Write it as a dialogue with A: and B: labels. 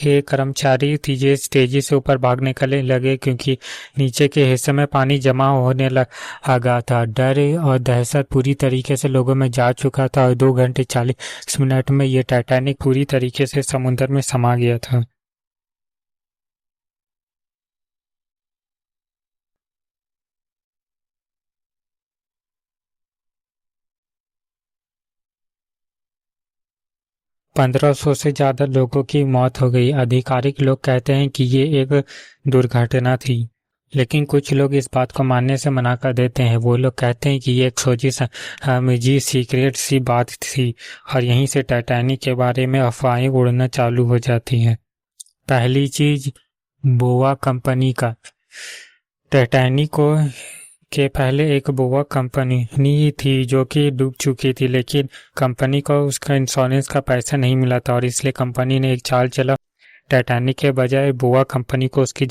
A: के कर्मचारी तेजी से ऊपर भागने लगे क्योंकि नीचे के हिस्से में पानी जमा होने लगा था। डर और दहशत पूरी तरीके से लोगों में जा चुका था और 2 घंटे 40 मिनट में ये टाइटैनिक पूरी तरीके से समुद्र में समा गया था। पंद्रह सौ से ज़्यादा लोगों की मौत हो गई। आधिकारिक लोग कहते हैं कि ये एक दुर्घटना थी, लेकिन कुछ लोग इस बात को मानने से मना कर देते हैं। वो लोग कहते हैं कि ये एक सोची सीक्रेट सी बात थी और यहीं से टाइटैनिक के बारे में अफवाहें उड़ना चालू हो जाती हैं। पहली चीज, बोआ कंपनी का। टाइटैनिक के पहले एक बोआ कंपनी थी जो कि डूब चुकी थी, लेकिन कंपनी को उसका इंश्योरेंस का पैसा नहीं मिला था और इसलिए कंपनी ने एक चाल चला। टाइटैनिक के बजाय बोआ कंपनी को उसकी